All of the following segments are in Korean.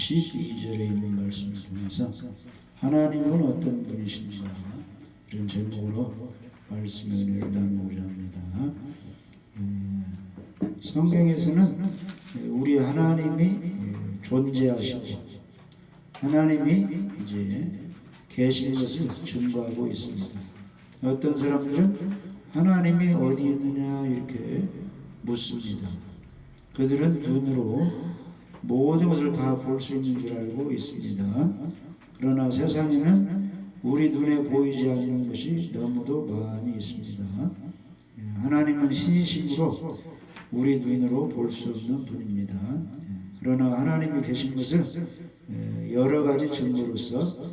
12절에 있는 말씀을 통해서 하나님은 어떤 분이신가 이런 제목으로 말씀의 은혜를 나누고자 합니다. 성경에서는 우리 하나님이 존재하시고 하나님이 이제 계신 것을 증거하고 있습니다. 어떤 사람들은 하나님이 어디 있느냐 이렇게 묻습니다. 그들은 눈으로 모든 것을 다 볼 수 있는 줄 알고 있습니다. 그러나 세상에는 우리 눈에 보이지 않는 것이 너무도 많이 있습니다. 하나님은 신이심으로 우리 눈으로 볼 수 없는 분입니다. 그러나 하나님이 계신 것을 여러 가지 증거로서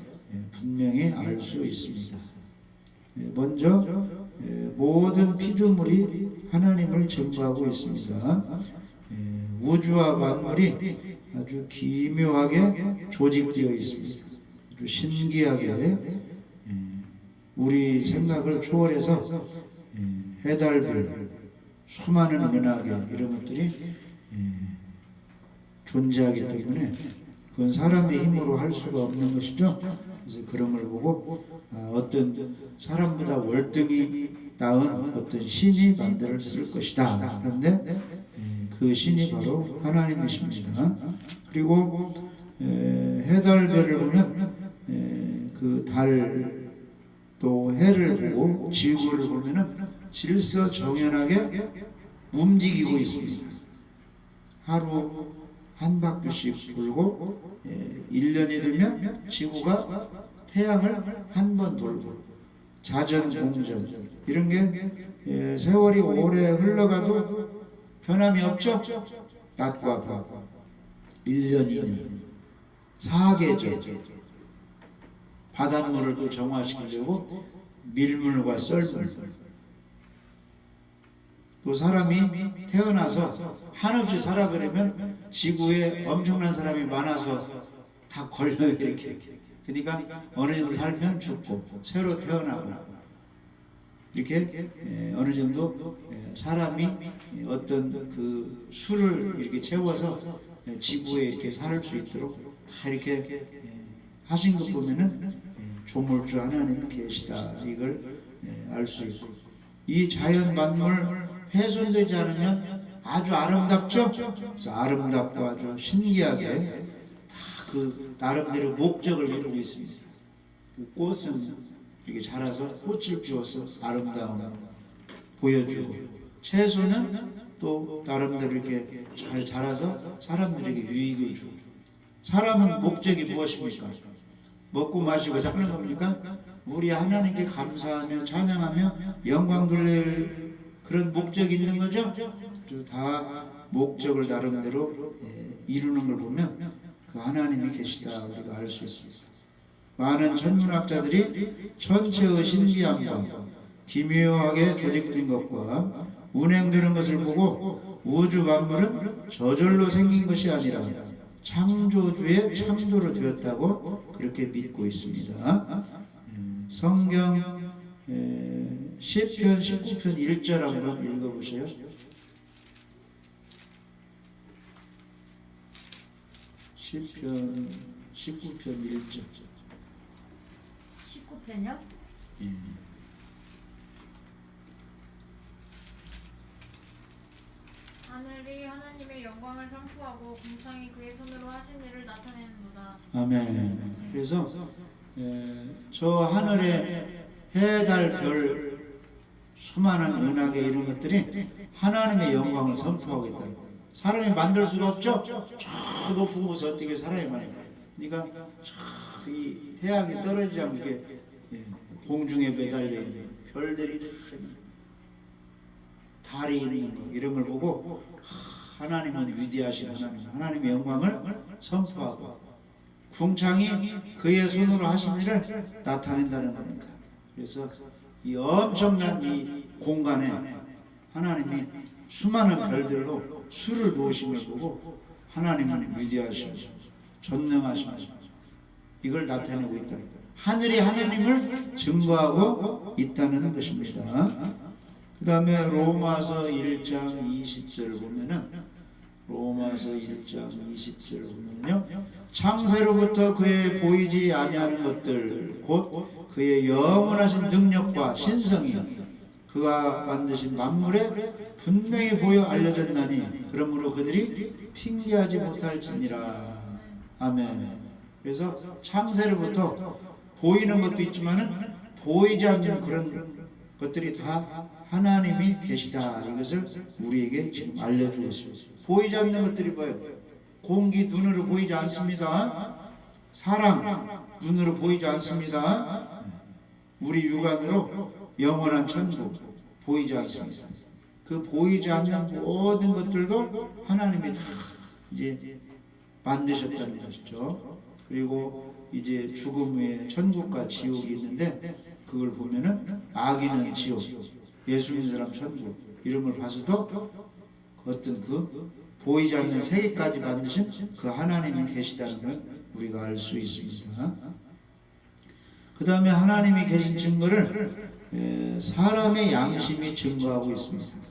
분명히 알 수 있습니다. 먼저 모든 피조물이 하나님을 증거하고 있습니다. 우주와 만물이 아주 기묘하게 조직되어 있습니다. 아주 신기하게 우리 생각을 초월해서 해달별, 수많은 은하계 이런 것들이 존재하기 때문에 그건 사람의 힘으로 할 수가 없는 것이죠. 그래서 그런 걸 보고 어떤 사람보다 월등히 나은 어떤 신이 만들었을 것이다. 그런데 그 신이 바로 하나님이십니다. 그리고 해달별을 보면 그 달 또 해를 보고 지구를 보면은 질서정연하게 움직이고 있습니다. 하루 한 바퀴씩 돌고 1년이 되면 지구가 태양을 한 번 돌고 자전공전 이런 게 세월이 오래 흘러가도 변함이 없죠. 낮과 밤 1년 2년 사계절 바닷물을 또 정화시키려고 밀물과 썰물 또 사람이 태어나서 한없이 살아가려면 지구에 엄청난 사람이 많아서 다 걸려요 이렇게. 그러니까 어느 정도 살면 죽고 새로 태어나고 이렇게 어느 정도 사람이 어떤 그 수를 이렇게 채워서 지구에 이렇게 살 수 있도록 다 이렇게 하신 것 보면은 조물주 하나님이 계시다 이걸 알 수 있고 이 자연 만물 훼손되지 않으면 아주 아름답죠. 그래서 아름답고 아주 신기하게 다 그 나름대로 목적을 이루고 있습니다. 그 꽃은 이렇게 자라서 꽃을 피워서 아름다움을 보여주고 채소는 또 나름대로 이렇게 잘 자라서 사람들에게 유익을 주고 사람은 목적이 무엇입니까? 먹고 마시고 사는 겁니까? 우리 하나님께 감사하며 찬양하며 영광 돌릴 그런 목적이 있는 거죠. 그래서 다 목적을 나름대로 이루는 걸 보면 그 하나님이 계시다 우리가 알 수 있습니다. 많은 천문학자들이 천체의 신비함과 기묘하게 조직된 것과 운행되는 것을 보고 우주 만물은 저절로 생긴 것이 아니라 창조주의 창조로 되었다고 그렇게 믿고 있습니다. 성경 시편 19편 1절 한번 읽어보세요. 시편 19편 1절. 19편이요? 예. 하늘이 하나님의 영광을 선포하고 궁창이 그의 손으로 하신 일을 나타내는도다. 아멘. 그래서 저 하늘에 해, 달, 별 수많은 은하계 이런 것들이 하나님의 영광을 선포하고 있다. 사람이 만들 수가 없죠. 저 높은 곳에 어떻게 사람이 만들어요. 그러니까 이 태양이 떨어지지 않게 공중에 매달려 있는 별들이 달이 있는 거 이런 걸 보고 하나님은 위대하신 하나님, 하나님의 영광을 선포하고 궁창이 그의 손으로 하신 일을 나타낸다는 겁니다. 그래서 이 엄청난 이 공간에 하나님이 수많은 별들로 수를 놓으신 걸 보고 하나님은 위대하시고 전능하시고 이걸 나타내고 있다. 하늘이 하나님을 증거하고 있다는 것입니다. 그 다음에 로마서 1장 20절을 보면은 로마서 1장 20절을 보면요, 창세로부터 그의 보이지 아니하는 것들 곧 그의 영원하신 능력과 신성이 그가 만드신 만물에 분명히 보여 알려졌나니 그러므로 그들이 핑계하지 못할지니라. 아멘. 그래서 창세로부터 보이는 것도 있지만은 보이지 않는 그런 것들이 다 하나님이 계시다, 이것을 우리에게 지금 알려주고 있습니다. 보이지 않는 것들이 뭐예요? 공기 눈으로 보이지 않습니다. 사랑 눈으로 보이지 않습니다. 우리 육안으로 영원한 천국 보이지 않습니다. 그 보이지 않는 모든 것들도 하나님이 다 이제 만드셨다는 것이죠. 그리고 이제 죽음 후에 천국과 지옥이 있는데 그걸 보면은 악인은 지옥, 예수 믿는 사람 천국, 이런 걸 봐서도 어떤 그 보이지 않는 세계까지 만드신 그 하나님이 계시다는 걸 우리가 알 수 있습니다. 그 다음에 하나님이 계신 증거를 사람의 양심이 증거하고 있습니다.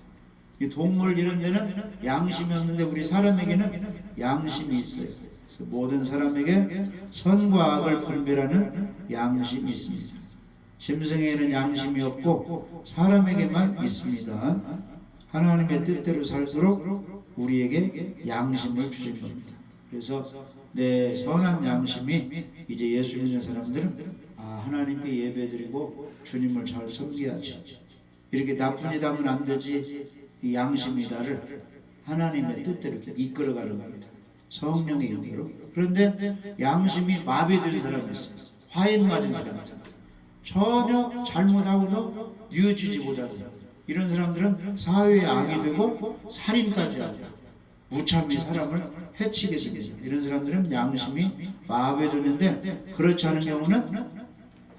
이 동물 이런 데는 양심이 없는데 우리 사람에게는 양심이 있어요. 그래서 모든 사람에게 선과 악을 분별하는 양심이 있습니다. 짐승에게는 양심이 없고 사람에게만 있습니다. 하나님의 뜻대로 살도록 우리에게 양심을 주신 겁니다. 그래서 내 선한 양심이 이제 예수 믿는 사람들은 하나님께 예배드리고 주님을 잘 섬겨야지, 이렇게 나쁜 짓 하면 안 되지, 이 양심이 나를 하나님의 뜻대로 이끌어가는 겁니다. 성령의 영으로. 그런데 양심이 마비된 사람이 있어요. 화인 맞은 사람들, 전혀 잘못하고도 뉘우치지 못하는 사람, 이런 사람들은 사회의 악이 되고 살인까지 하고 무참히 사람을 해치게 됩니다. 이런 사람들은 양심이 마비되는데, 그렇지 않은 경우는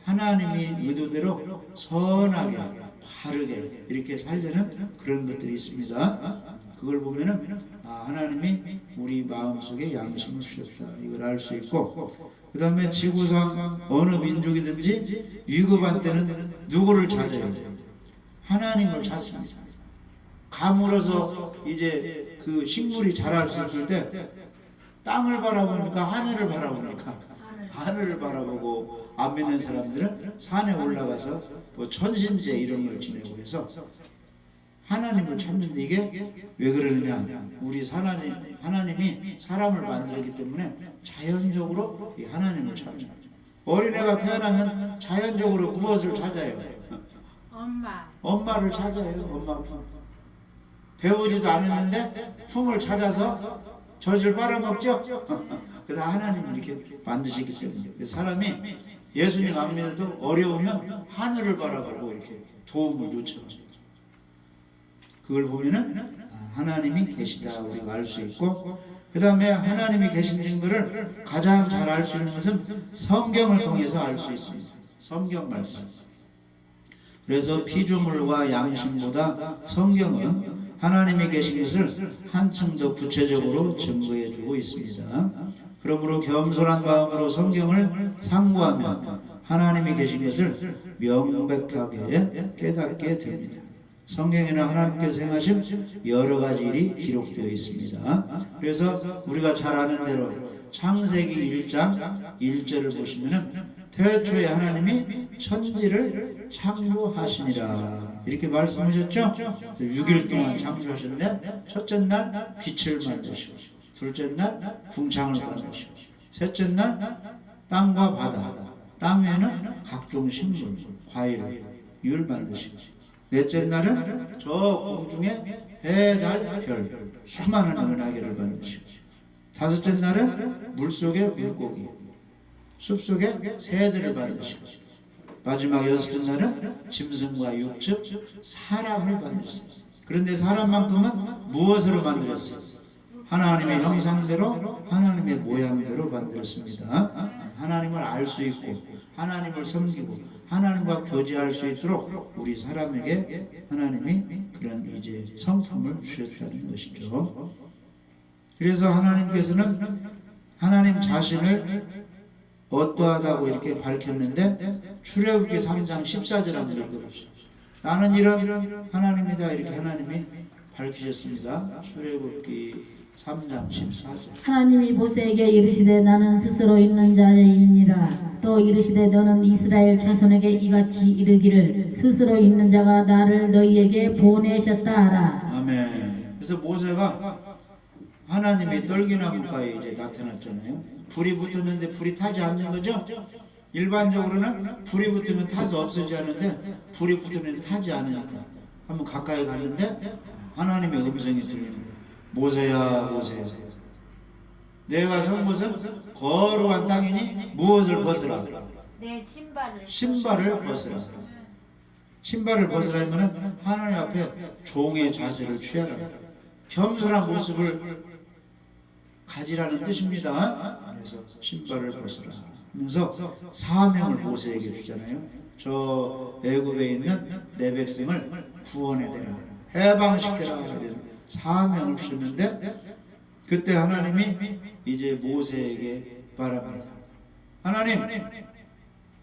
하나님이 의도대로 선하게 바르게 이렇게 살려는 그런 것들이 있습니다. 그걸 보면은 하나님이 우리 마음속에 양심을 주셨다, 이걸 알 수 있고, 그 다음에 지구상 어느 민족이든지 위급한 때는 누구를 찾아야 돼요? 하나님을 찾습니다. 가물어서 이제 그 식물이 자랄 수 있을 때 땅을 바라보니까 하늘을 바라보니까 하늘을 바라보고, 안 믿는 사람들은 산에 올라가서 뭐 천신제 이런 걸 지내고 해서 하나님을 찾는데, 이게 왜 그러느냐? 우리 하나님이 사람을 만들었기 때문에 자연적으로 이 하나님을 찾는, 어린애가 태어나면 자연적으로 무엇을 찾아요? 엄마를 찾아요. 엄마 품. 배우지도 않았는데 품을 찾아서 젖을 빨아먹죠. 그래서 하나님이 이렇게 만드시기 때문에 사람이 예수님 안 믿어도 어려우면 하늘을 바라보고 이렇게 도움을 요청합니다. 그걸 보면은 하나님이 계시다 우리가 알 수 있고, 그 다음에 하나님이 계신 증거를 가장 잘 알 수 있는 것은 성경을 통해서 알 수 있습니다. 성경 말씀. 그래서 피조물과 양심보다 성경은 하나님이 계신 것을 한층 더 구체적으로 증거해 주고 있습니다. 그러므로 겸손한 마음으로 성경을 상고하면 하나님이 계신 것을 명백하게 깨닫게 됩니다. 성경에는 하나님께서 행하신 여러 가지 일이 기록되어 있습니다. 그래서 우리가 잘 아는 대로 창세기 1장 1절을 보시면은 태초에 하나님이 천지를 창조하시니라 이렇게 말씀하셨죠. 6일 동안 창조하셨는데 첫째 날 빛을 만드시고, 둘째 날 궁창을 만드시고, 셋째 날 땅과 바다, 땅 위에는 각종 식물, 과일 이걸 만드시고, 넷째 날은 저 공중에 해, 달, 별 수많은 은하계를 만드시고, 다섯째 날은 물속에 물고기, 숲속에 새들을 만드시고, 마지막 여섯째 날은 짐승과 육축, 사람을 만드셨어요. 그런데 사람만큼은 무엇으로 만들었어요? 하나님의 형상대로, 하나님의 모양대로 만들었습니다. 하나님을 알 수 있고, 하나님을 섬기고, 하나님과 교제할 수 있도록 우리 사람에게 하나님이 그런 이제 성품을 주셨다는 것이죠. 그래서 하나님께서는 하나님 자신을 어떠하다고 이렇게 밝혔는데, 출애굽기 3장 14절 한번 읽어보시죠. 나는 이런 하나님이다 이렇게 하나님이 밝히셨습니다. 출애굽기 3장 14절. 하나님이 모세에게 이르시되 나는 스스로 있는 자이니라. 또 이르시되 너는 이스라엘 자손에게 이같이 이르기를 스스로 있는 자가 나를 너희에게 보내셨다 하라. 아멘. 그래서 모세가 하나님의 떨기나무가에 이제 나타났잖아요. 불이 붙었는데 불이 타지 않는 거죠. 일반적으로는 불이 붙으면 타서 없어지지 않는데 불이 붙었는데 타지 않으니까 한번 가까이 갔는데 하나님의 음성이 들리는 거예요. 모세야 모세야, 내가 선 곳은 거룩한 땅이니 무엇을 벗으라? 내 신발을 벗으라. 신발을 벗으라면 하나님 앞에 종의 자세를 취하라, 겸손한 모습을 가지라는 뜻입니다. 그래서 신발을 벗으라 하면서 사명을 모세에게 주잖아요. 저 애굽에 있는 내 백성을 구원해내라, 해방시켜라 하는 사명을 주셨는데, 그때 하나님이 이제 모세에게 말합니다.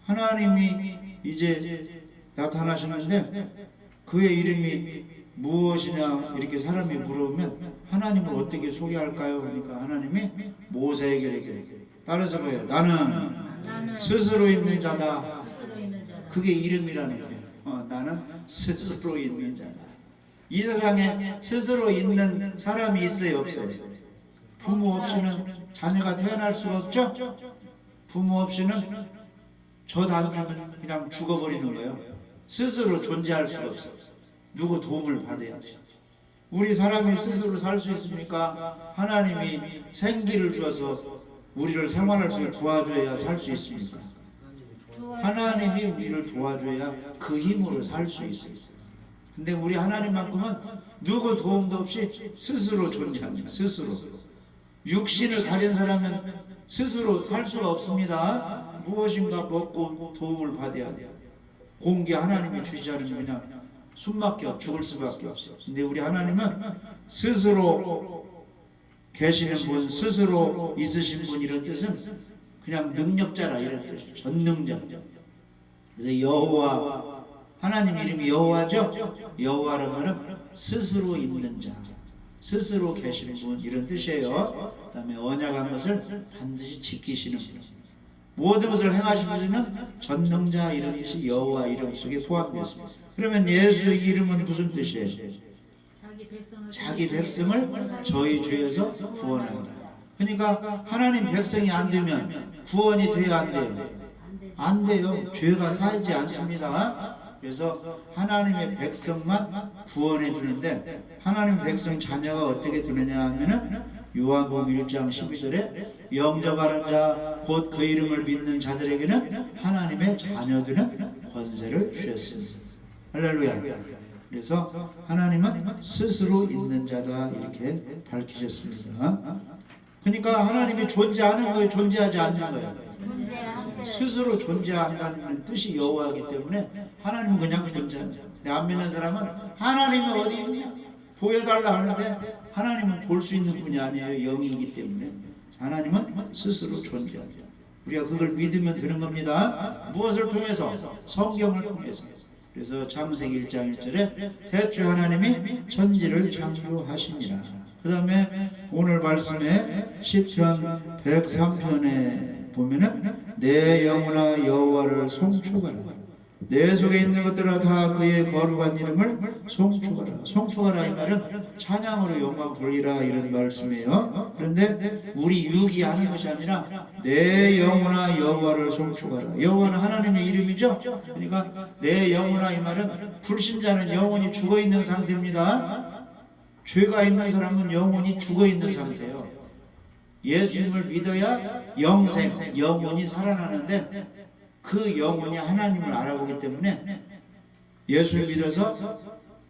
하나님이 이제 나타나셨는데 그의 이름이 무엇이냐 이렇게 사람이 물어보면 하나님을 어떻게 소개할까요? 그러니까 하나님이 모세에게 이렇게 따라서 봐요. 나는 스스로 있는 자다. 그게 이름이라는 거예요. 나는 스스로 있는 자다. 이 세상에 스스로 있는 사람이 있어요, 없어요? 부모 없이는 자녀가 태어날 수가 없죠? 부모 없이는 젖 안 주면 그냥 죽어버리는 거예요. 스스로 존재할 수가 없어요. 누구 도움을 받아야 돼요. 우리 사람이 스스로 살 수 있습니까? 하나님이 생기를 주어서 우리를 생활할 수 있게 도와줘야 살 수 있습니까? 하나님이 우리를 도와줘야 그 힘으로 살 수 있어요. 근데 우리 하나님만큼은 누구 도움도 없이 스스로 존재합니다. 스스로. 육신을 가진 사람은 스스로 살 수가 없습니다. 무엇인가 먹고 도움을 받아야 돼요. 공기 하나님이 주지 않으면 그냥 숨막혀 죽을 수밖에 없어요. 근데 우리 하나님은 스스로 계시는 분, 스스로 있으신 분, 이런 뜻은 그냥 능력자라 이런 뜻이에요. 전능자. 그래서 여호와, 하나님 이름이 여호와죠. 여호와라는 말은 스스로 있는 자, 스스로 계시는 분, 이런 뜻이에요. 그 다음에 언약한 것을 반드시 지키시는 분, 모든 것을 행하시는 분은 전능자, 이런 뜻이 여호와 이름 속에 포함되어 있습니다. 그러면 예수의 이름은 무슨 뜻이에요? 자기 백성을 저희 죄에서 구원한다. 그러니까 하나님 백성이 안 되면 구원이 돼야 안 돼요? 안 돼요. 죄가 사하지 않습니다. 그래서 하나님의 백성만 구원해 주는데, 하나님 백성 자녀가 어떻게 되느냐 하면은 요한복음 1장 12절에 영접하는 자 곧 그 이름을 믿는 자들에게는 하나님의 자녀들은 권세를 주셨습니다. 할렐루야. 그래서 하나님은 스스로 있는 자다 이렇게 밝히셨습니다. 그러니까 하나님이 존재하는 거예요, 존재하지 않는 거예요? 스스로 존재한다는 뜻이 여호와이기 때문에 하나님은 그냥 존재하는 거예요. 안 믿는 사람은 하나님이 어디 있냐 보여달라 하는데 하나님은 볼 수 있는 분이 아니에요. 영이기 때문에 하나님은 스스로 존재한다. 우리가 그걸 믿으면 되는 겁니다. 무엇을 통해서? 성경을 통해서. 그래서 창세기 1장 1절에 태초에 하나님이 천지를 창조하시니라. 그 다음에 오늘 말씀에 시편 103편에 보면은 내 영혼아 여호와를 송축하라. 내 속에 있는 것들아 다 그의 거룩한 이름을 송축하라. 송축하라 이 말은 찬양으로 영광 돌리라 이런 말씀이에요. 그런데 우리 육이 하는 것이 아니라 내 영혼아 여호와를 송축하라. 여호와는 하나님의 이름이죠. 그러니까 내 영혼아 이 말은 불신자는 영혼이 죽어있는 상태입니다. 죄가 있는 사람은 영혼이 죽어있는 상태예요. 예수님을 믿어야 영생, 영혼이 살아나는데 그 영혼이 하나님을 알아보기 때문에 예수를 믿어서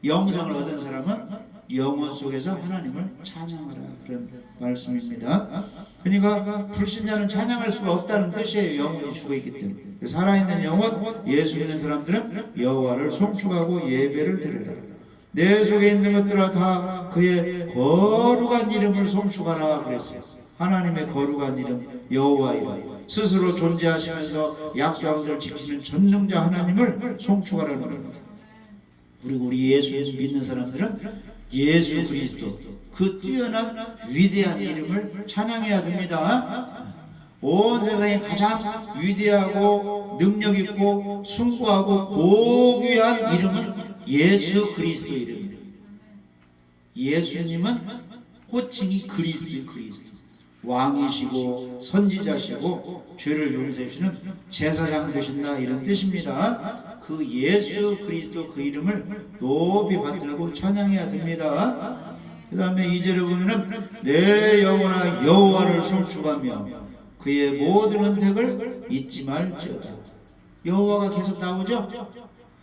영생을 얻은 사람은 영혼 속에서 하나님을 찬양하라 그런 말씀입니다. 그러니까 불신자는 찬양할 수가 없다는 뜻이에요. 영혼이 죽어있기 때문에. 살아있는 영혼, 예수 믿는 사람들은 여호와를 송축하고 예배를 드리라. 내 속에 있는 것들아 다 그의 거룩한 이름을 송축하라 그랬어요. 하나님의 거룩한 이름, 여호와 이름, 스스로 존재하시면서 약속한 것을 지키시는 전능자 하나님을 송축하라는 겁니다. 그리고 우리 예수 믿는 사람들은 예수 그리스도 그 뛰어난 위대한 이름을 찬양해야 됩니다. 온 세상에 가장 위대하고 능력있고 숭고하고 고귀한 이름은 예수 그리스도 이름입니다. 예수님은 호칭이 그리스도의 그리스도, 왕이시고 선지자시고 죄를 용서해 주시는 제사장 되신다, 이런 뜻입니다. 그 예수 그리스도 그 이름을 높이 받들고 찬양해야 됩니다. 그 다음에 2절에 보면은 내 영혼아 여호와를 송축하며 그의 모든 은택을 잊지 말지어다. 여호와가 계속 나오죠.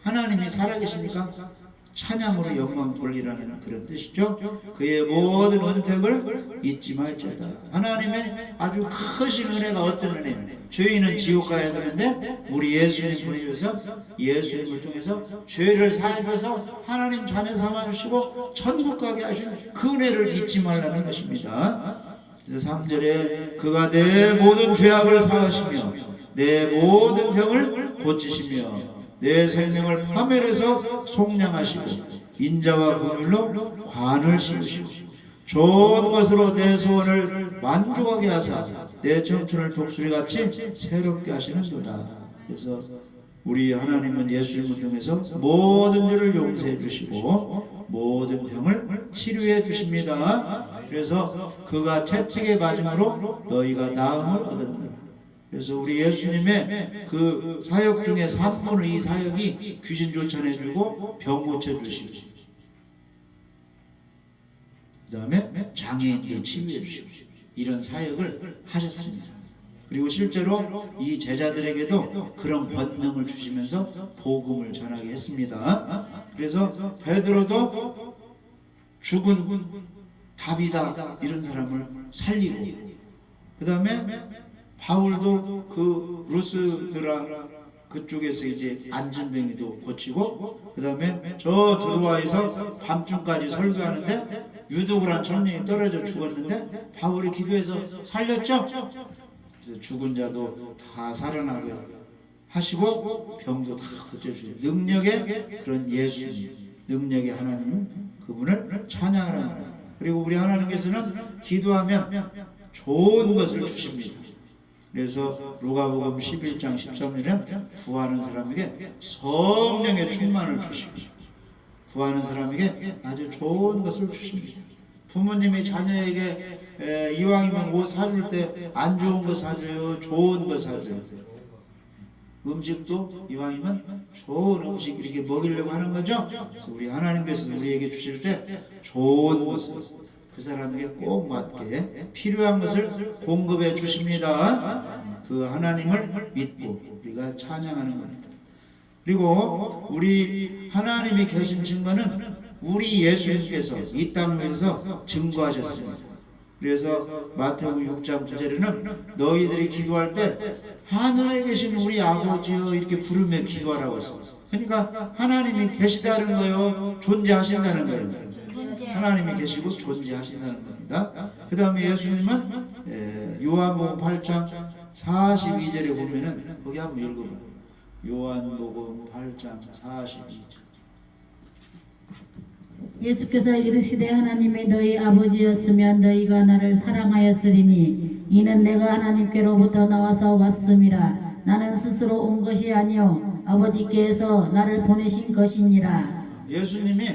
하나님이 살아계시니까 찬양으로 영광 돌리라는 그런 뜻이죠. 그의 모든 은택을 잊지 말지어다. 하나님의 아주 크신 은혜가 어떤 은혜예요? 죄인은 지옥 가야 되는데 우리 예수님 보내셔서 예수님을 통해서 죄를 사하셔서 하나님 자녀 삼아주시고 천국 가게 하신 그 은혜를 잊지 말라는 것입니다. 그래서 3절에 그가 내 모든 죄악을 사하시며 내 모든 병을 고치시며 내 생명을 파멸해서 속량하시고 인자와 긍휼로 관을 씌우시고 좋은 것으로 내 소원을 만족하게 하사 내 청춘을 독수리같이 새롭게 하시는도다. 그래서 우리 하나님은 예수님을 통해서 모든 죄를 용서해 주시고 모든 병을 치료해 주십니다. 그래서 그가 채찍에 맞음으로 너희가 나음을 얻었느라. 그래서 우리 예수님의 그 사역 중에 3분의 2 사역이 귀신 쫓아내주고 병 고쳐주시고 그 다음에 장애인들 치유해 주시고 이런 사역을 하셨습니다. 그리고 실제로 이 제자들에게도 그런 권능을 주시면서 복음을 전하게 했습니다. 그래서 베드로도 죽은 답이다 이런 사람을 살리고, 그 다음에 바울도 그 루스드라 그쪽에서 이제 안진뱅이도 고치고, 그 다음에 저 드로아에서 밤중까지 설교하는데 유독을 한 청년이 떨어져 죽었는데 바울이 기도해서 살렸죠. 그래서 죽은 자도 다 살아나게 하시고 병도 다 고쳐주시고 능력의 그런 예수님, 능력의 하나님은 그분을 찬양하라는 거예요. 그리고 우리 하나님께서는 기도하면 좋은 것을 주십니다. 그래서 누가복음 11장 13절에 구하는 사람에게 성령의 충만을 주시고 구하는 사람에게 아주 좋은 것을 주십니다. 부모님이 자녀에게 이왕이면 옷 사줄 때 안 좋은 거 사줘요, 좋은 거 사줘요. 음식도 이왕이면 좋은 음식 이렇게 먹이려고 하는 거죠. 그래서 우리 하나님께서 우리에게 주실 때 좋은 것을 그 사람에게 꼭 맞게 필요한 것을 공급해 주십니다. 그 하나님을 믿고 우리가 찬양하는 겁니다. 그리고 우리 하나님이 계신 증거는 우리 예수님께서 이 땅에서 증거하셨습니다. 그래서 마태복음 6장 9절에는 너희들이 기도할 때 하늘에 계신 우리 아버지여 이렇게 부르며 기도하라고 했어요. 그러니까 하나님이 계시다는 거예요, 존재하신다는 거예요. 하나님이 계시고 존재하신다는 겁니다. 그 다음에 예수님은 요한복음 8장 42절에 보면은 거기 한번 읽어봐요. 요한복음 8장 42절. 예수께서 이르시되 하나님이 너희 아버지였으면 너희가 나를 사랑하였으리니 이는 내가 하나님께로부터 나와서 왔음이라. 나는 스스로 온 것이 아니요 아버지께서 나를 보내신 것이니라. 예수님이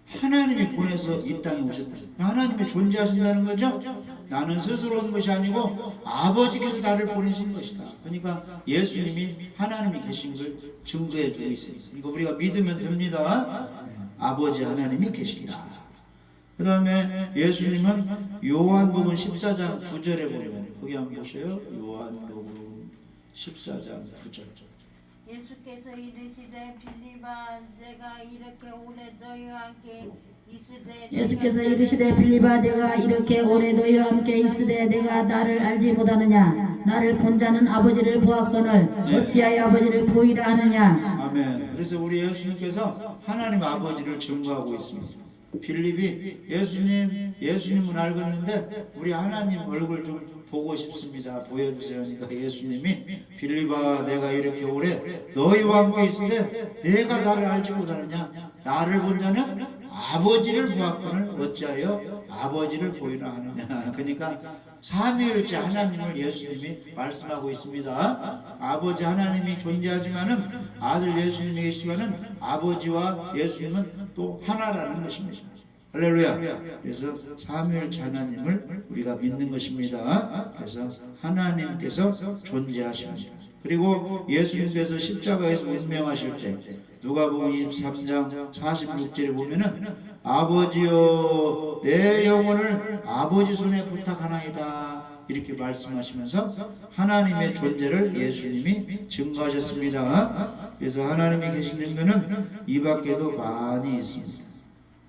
하나님이 보내서 이 땅에 오셨다. 하나님이 존재하신다는 거죠. 나는 스스로 온 것이 아니고 아버지께서 나를 보내신 것이다. 그러니까 예수님이 하나님이 계신 걸 증거해 주고 있어요. 이거 우리가 믿으면 됩니다. 아버지 하나님이 계신다. 그 다음에 예수님은 요한복음 14장 9절에 보면 거기 한번 보세요. 요한복음 14장 9절. 예수께서 이르시되 빌립아 내가 이렇게 오래 너희와 함께 있으되 예수께서 이르시되 빌립아 내가 이렇게 오래 너희와 함께 있으되 내가 나를 알지 못하느냐? 나를 본 자는 아버지를 보았거늘 어찌하여 아버지를 보이라 하느냐? 아멘. 그래서 우리 예수님께서 하나님 아버지를 증거하고 있습니다. 빌립이 예수님은 알겠는데 우리 하나님 얼굴 좀 보고 싶습니다. 보여주세요. 그러니까 예수님이 빌립아 내가 이렇게 오래 너희와 함께 있으되 내가 나를 알지 못하느냐? 나를 본 자는 아버지를 보았거늘 어찌하여 아버지를 보이나 하느냐. 그러니까 삼위일체 하나님을 예수님이 말씀하고 있습니다. 아버지 하나님이 존재하지만은 아들 예수님이 계시지만은 아버지와 예수님은 또 하나라는 것입니다. 할렐루야. 그래서 삼위일체 하나님을 우리가 믿는 것입니다. 그래서 하나님께서 존재하십니다. 그리고 예수님께서 십자가에서 운명하실 때 누가복음 23장 46절에 보면은 아버지여 내 영혼을 아버지 손에 부탁하나이다 이렇게 말씀하시면서 하나님의 존재를 예수님이 증거하셨습니다. 그래서 하나님이 계신 증거는 이 밖에도 많이 있습니다.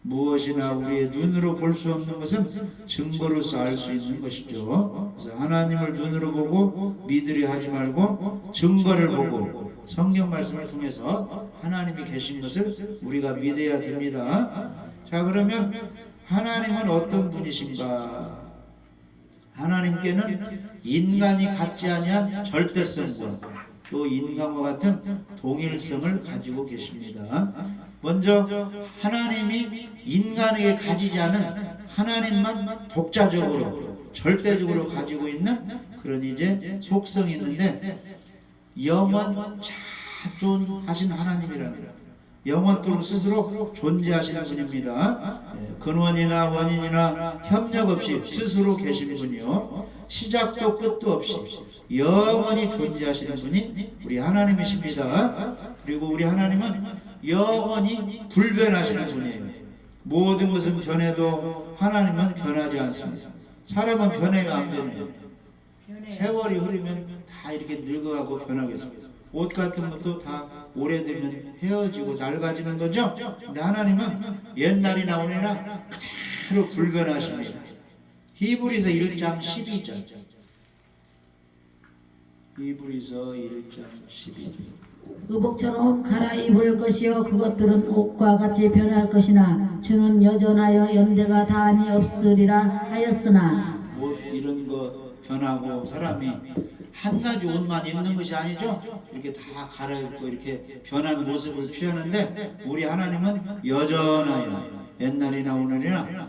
무엇이나 우리의 눈으로 볼 수 없는 것은 증거로서 알 수 있는 것이죠. 그래서 하나님을 눈으로 보고 믿으려 하지 말고 증거를 보고 성경 말씀을 통해서 하나님이 계신 것을 우리가 믿어야 됩니다. 자, 그러면 하나님은 어떤 분이신가? 하나님께는 인간이 갖지 아니한 절대성과 또 인간과 같은 동일성을 가지고 계십니다. 먼저 하나님이 인간에게 가지지 않은 하나님만 독자적으로 절대적으로 가지고 있는 그런 이제 속성이 있는데 영원 자존하신 하나님이라는 거예요. 영원토록 스스로 존재하시는 분입니다. 근원이나 원인이나 협력 없이 스스로 계시는 분이요 시작도 끝도 없이 영원히 존재하시는 분이 우리 하나님이십니다. 그리고 우리 하나님은 영원히 불변하시는 분이에요. 모든 것은 변해도 하나님은 변하지 않습니다. 사람은 변해요, 안 변해요? 세월이 흐르면 다 이렇게 늙어가고 변하겠습니다. 옷 같은 것도 다 오래되면 헤어지고 낡아지는 거죠. 근데 하나님은 옛날이나 오늘이나 그대로 불변하십니다. 히브리서 1장 12절. 히브리서 1장 12절. 의복처럼 갈아입을 것이요 그것들은 옷과 같이 변할 것이나 주는 여전하여 연대가 다함이 없으리라 하였으나. 옷 이런 거 변하고 사람이 한 가지 옷만 입는 것이 아니죠. 이렇게 다 갈아입고 이렇게 변한 모습을 취하는데 우리 하나님은 여전하여 옛날이나 오늘이나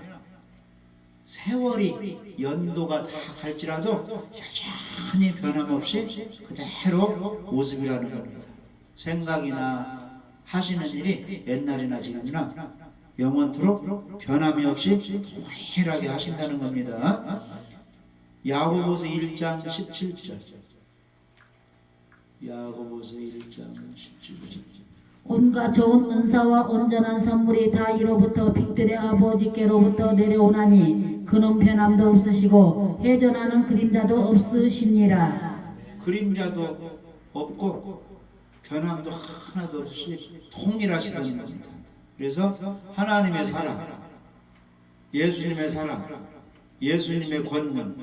세월이 연도가 다 갈지라도 여전히 변함없이 그대로 모습이라는 겁니다. 생각이나 하시는 일이 옛날이나 지금이나 영원토록 변함이 없이 동일하게 하신다는 겁니다. 야고보서 1장 17절. 야고보서 1장 17절. 온갖 좋은 은사와 온전한 선물이 다 이로부터 빛들의 아버지께로부터 내려오나니 그는 변함도 없으시고 회전하는 그림자도 없으시니라. 그림자도 없고 변함도 하나도 없이 통일하시다는 겁니다. 그래서 하나님의 사랑, 예수님의 사랑, 예수님의 권능,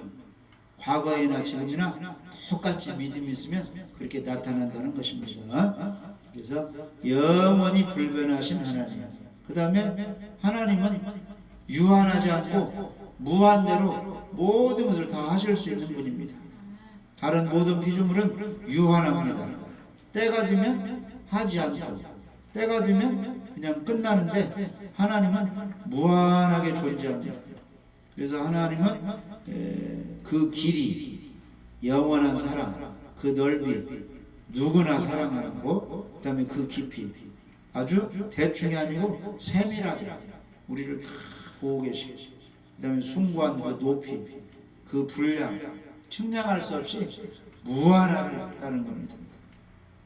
과거이나 지금이나 똑같이 믿음이 있으면 그렇게 나타난다는 것입니다. 그래서 영원히 불변하신 하나님. 그 다음에 하나님은 유한하지 않고 무한대로 모든 것을 다 하실 수 있는 분입니다. 다른 모든 피조물은 유한합니다. 때가 되면 하지 않고 때가 되면 그냥 끝나는데 하나님은 무한하게 존재합니다. 그래서 하나님은 그 길이, 영원한 사랑, 그 넓이, 누구나 사랑하는 거, 그 다음에 그 깊이, 아주 대충이 아니고 세밀하게 우리를 다 보고 계시고, 그 다음에 숭고한 그 높이, 그 분량, 측량할 수 없이 무한하다는 겁니다.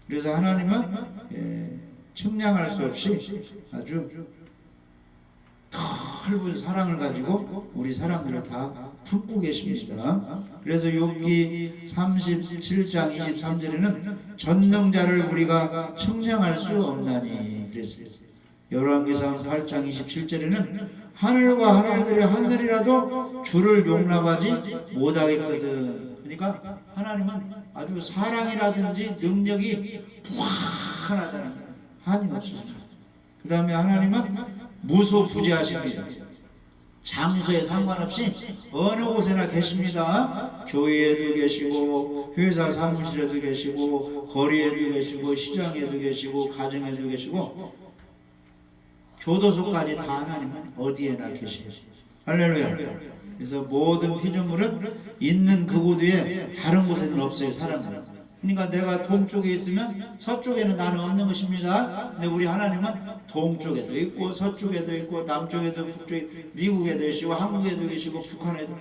그래서 하나님은 측량할 수 없이 아주 넓은 사랑을 가지고 우리 사람들을 다 품고 계십니다. 그래서 욥기 37장 23절에는 전능자를 우리가 측량할 수 없나니 그랬습니다. 열왕기상 8장 27절에는 하늘과 하늘들의 하늘이라도 주를 용납하지 못하겠거든. 그러니까 하나님은 아주 사랑이라든지 능력이 무한하다는 거예요. 한이 없습니다. 그 다음에 하나님은 무소부재하십니다. 장소에 상관없이 어느 곳에나 계십니다. 교회에도 계시고 회사 사무실에도 계시고 거리에도 계시고 시장에도 계시고 가정에도 계시고 교도소까지 다 하나님은 어디에나 계셔요. 할렐루야. 그래서 모든 피조물은 있는 그곳에 다른 곳에는 없어요. 사람들은. 그러니까 내가 동쪽에 있으면 서쪽에는 나는 없는 것입니다. 근데 우리 하나님은 동쪽에도 있고 서쪽에도 있고 남쪽에도 북쪽에 미국에도 계시고 한국에도 계시고 북한에도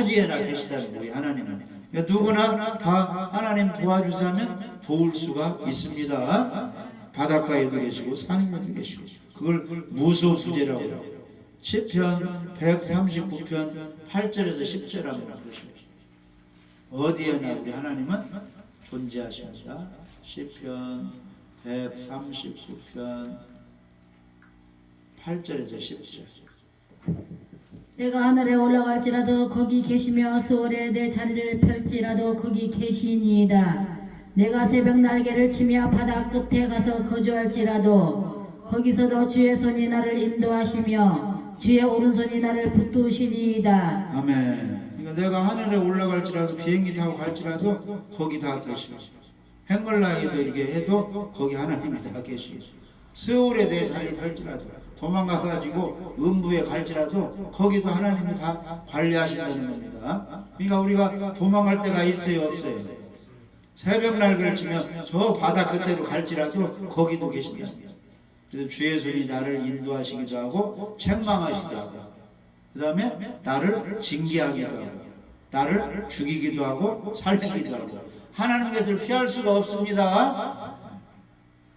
어디에나 계시다는 우리 하나님은. 그러니까 누구나 다 하나님 도와주시면 도울 수가 있습니다. 바닷가에도 계시고 산에도 계시고 그걸 무소부재라고 해요. 시편 139편 8절에서 10절 한번 보시죠. 어디에나 우리 하나님은 존재하십니다. 시편 139편 8절에서 10절. 내가 하늘에 올라갈지라도 거기 계시며 수월에 내 자리를 펼지라도 거기 계시니이다. 내가 새벽 날개를 치며 바다 끝에 가서 거주할지라도 거기서도 주의 손이 나를 인도하시며 주의 오른손이 나를 붙드시리이다. 아멘. 그러니까 내가 하늘에 올라갈지라도 비행기 타고 갈지라도 거기 다 계시고 행걸라에도 이렇게 해도 거기 하나님이 다 계시고 세월에 내 자리를 펼지라도 도망가가지고 음부에 갈지라도 거기도 하나님이 다 관리하신다는 겁니다. 그러니까 우리가 도망갈 데가 있어요 없어요? 새벽 날개를 치면 저 바다 끝으로 갈지라도 거기도 계신다. 그래서 주의 손이 나를 인도하시기도 하고 책망하시기도 하고 그 다음에 나를 징계하기도 하고 나를 죽이기도 하고 살리기도 하고 하나님 곁을 피할 수가 없습니다.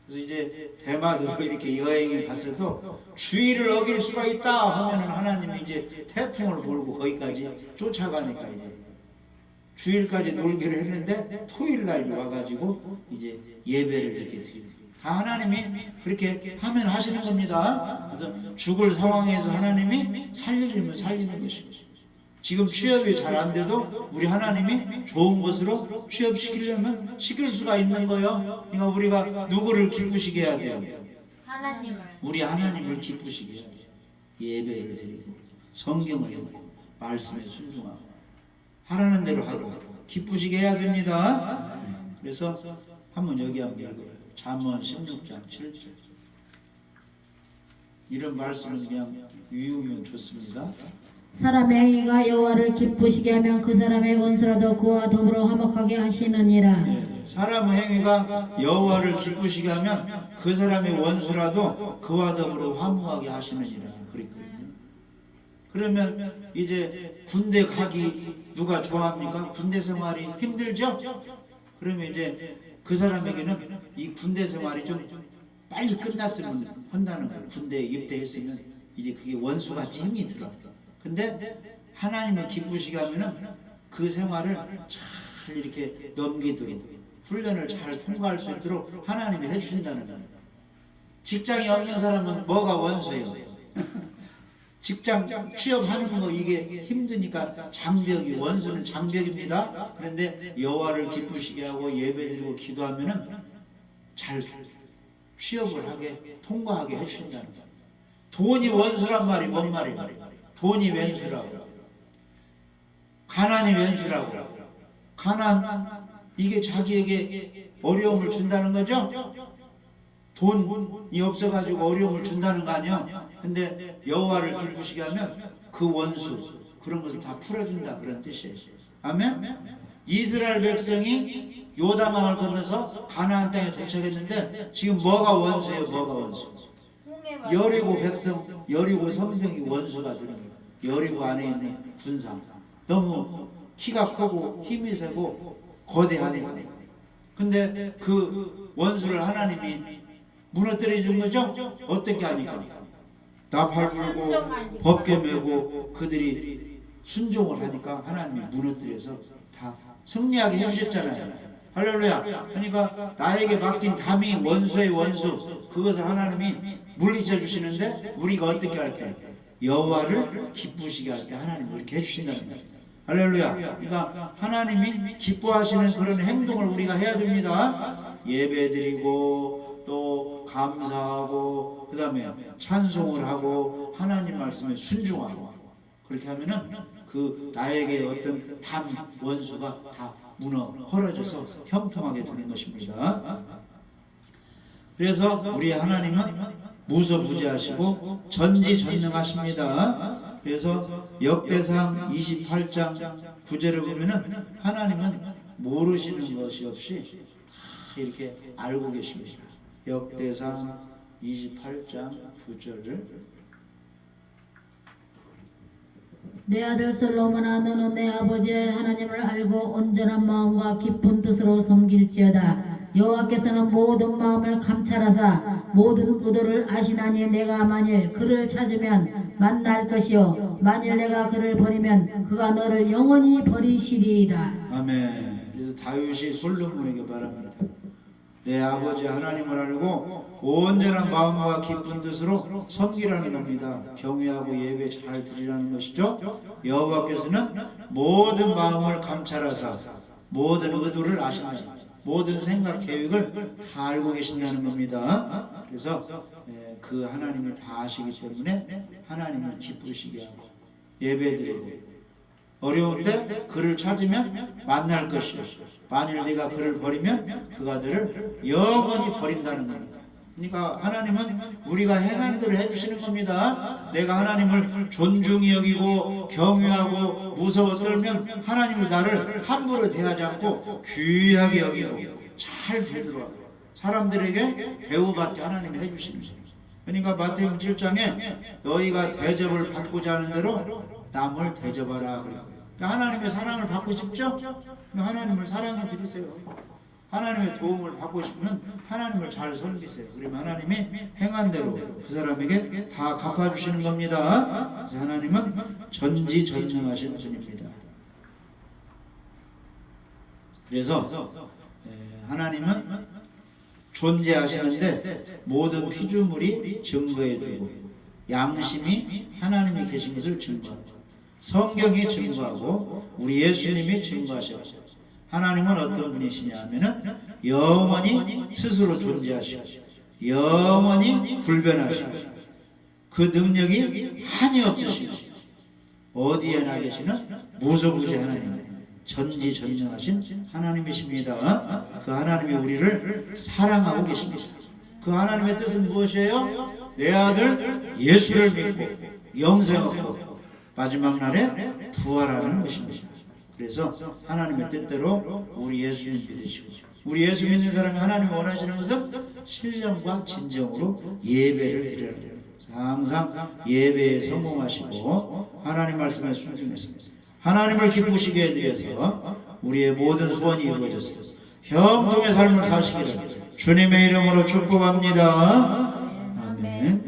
그래서 이제 대마도로 이렇게 여행에 갔어도 주의를 어길 수가 있다 하면은 하나님이 이제 태풍을 몰고 거기까지 쫓아가니까 이제 주일까지 놀기로 했는데 토요일날 와가지고 이제 예배를 이렇게 드리고 다 하나님이 그렇게 하면 하시는 겁니다. 그래서 죽을 상황에서 하나님이 살리려면 살리는 것이고 지금 취업이 잘 안 돼도 우리 하나님이 좋은 것으로 취업시키려면 시킬 수가 있는 거예요. 그러니까 우리가 누구를 기쁘시게 해야 돼요? 하나님을. 우리 하나님을 기쁘시게 해야 돼요. 예배를 드리고 성경을 읽고 말씀에 순종하고 하라는 대로 하고 기쁘시게 해야 됩니다. 그래서 한번 여기 한번 읽어봐요. 잠언 16장 7절. 이런 말씀은 그냥 유용면 좋습니다. 사람의 행위가 여호와를 기쁘시게 하면 그 사람의 원수라도 그와 더불어 화목하게 하시느니라. 네, 사람의 행위가 여호와를 기쁘시게 하면 그 사람의 원수라도 그와 더불어 화목하게 하시느니라 그랬거든요. 그러면 이제 군대 가기 누가 좋아합니까? 군대 생활이 힘들죠? 그러면 이제 그 사람에게는 이 군대 생활이 좀 빨리 끝났으면 한다는 거예요. 군대에 입대했으면 이제 그게 원수같이 힘이 들어. 근데 하나님을 기쁘시게 하면은 그 생활을 잘 이렇게 넘기도록 훈련을 잘 통과할 수 있도록 하나님이 해주신다는 거예요. 직장이 없는 사람은 뭐가 원수예요? 직장 취업하는 거 이게 힘드니까 장벽이 원수는 장벽입니다. 그런데 여호와를 기쁘시게 하고 예배드리고 기도하면은 잘 취업을 하게 통과하게 해주신다는 거예요. 돈이 원수란 말이 뭔 말이에요? 돈이 왼수라고 가난이 왼수라고 가난 이게 자기에게 어려움을 준다는 거죠? 돈이 없어가지고 어려움을 준다는 거 아니야? 근데 여호와를 기쁘시게 하면 그 원수 그런 것을 다 풀어준다 그런 뜻이에요. 아멘? 이스라엘 백성이 요단강을 건너서 가나안 땅에 도착했는데 지금 뭐가 원수예요? 뭐가 원수? 여리고 백성, 여리고 성벽이 원수가 되는 거예요. 여리고 안에 있는 군상 너무 키가 크고 힘이 세고 거대하니까. 근데 그 원수를 하나님이 무너뜨려 준 거죠? 어떻게 하니까? 나팔 불고 법궤 메고 그들이 순종을 하니까 하나님이 무너뜨려서 다 승리하게 해주셨잖아요. 할렐루야. 그러니까 나에게 맡긴 담이 원수의 원수 그것을 하나님이 물리쳐 주시는데 우리가 어떻게 할 때? 여호와를 기쁘시게 할 때 하나님이 그렇게 해주신다는 거예요. 할렐루야. 그러니까 하나님이 기뻐하시는 그런 행동을 우리가 해야 됩니다. 예배드리고 또 감사하고 그 다음에 찬송을 하고 하나님 말씀에 순종하고 그렇게 하면은 그 나에게 어떤 담 원수가 다 헐어져서 형통하게 되는 것입니다. 그래서 우리 하나님은 무소부재하시고 전지전능하십니다. 그래서 역대상 28장 9절을 보면은 하나님은 모르시는 것이 없이 다 이렇게 알고 계십니다. 역대상 28장 9절을 내 아들 솔로몬아 너는 내 아버지 하나님을 알고 온전한 마음과 깊은 뜻으로 섬길지어다. 여호와께서는 모든 마음을 감찰하사 모든 의도를 아시나니 내가 만일 그를 찾으면 만날 것이요 만일 내가 그를 버리면 그가 너를 영원히 버리시리라. 아멘. 그래서 다윗이 솔로몬에게 말합니다. 내 아버지 하나님을 알고 온전한 마음과 깊은 뜻으로 섬기라는 겁니다. 경외하고 예배 잘 드리라는 것이죠. 여호와께서는 모든 마음을 감찰하사 모든 의도를 아신다. 모든 생각 계획을 다 알고 계신다는 겁니다. 그래서 그 하나님이 다 아시기 때문에 하나님을 기쁘시게 하고 예배드리고 어려울 때 그를 찾으면 만날 것이요 만일 네가 그를 버리면 그가 너를 영원히 버린다는 겁니다. 그러니까 하나님은 우리가 행한 대로 해주시는 겁니다. 내가 하나님을 존중히 여기고 경외하고 무서워 떨면 하나님은 나를 함부로 대하지 않고 귀하게 여기고 잘 되도록 사람들에게 대우받게 하나님이 해주시는 거예요. 그러니까 마태복음 7장에 너희가 대접을 받고자 하는 대로 남을 대접하라 그래요. 하나님의 사랑을 받고 싶죠? 하나님을 사랑해 드리세요. 하나님의 도움을 받고 싶으면 하나님을 잘 섬기세요. 그러면 하나님이 행한 대로 그 사람에게 다 갚아주시는 겁니다. 그래서 하나님은 전지전능하신 분입니다. 그래서 하나님은 존재하시는데 모든 피조물이 증거해주고 양심이 하나님이 계신 것을 증거하고 성경이 증거하고 우리 예수님이 증거하셨고 하나님은 어떤 분이시냐 하면은 영원히 스스로 존재하시고 영원히 불변하시고 그 능력이 한이 없으시고 어디에나 계시는 무소부재 하나님 전지전능하신 하나님이십니다. 그 하나님이 우리를 사랑하고 계십니다. 그 하나님의 뜻은 무엇이에요? 내 아들 예수를 믿고 영생 얻고 마지막 날에 부활하는 것입니다. 그래서 하나님의 뜻대로 우리 예수님 믿으시고 우리 예수 믿는 사람이 하나님 원하시는 것은 신령과 진정으로 예배를 드려야 돼요. 항상 예배에 성공하시고 하나님 말씀에 순종해서 하나님을 기쁘시게 해드려서 우리의 모든 소원이 이루어져서 형통의 삶을 사시기를 주님의 이름으로 축복합니다. 아멘.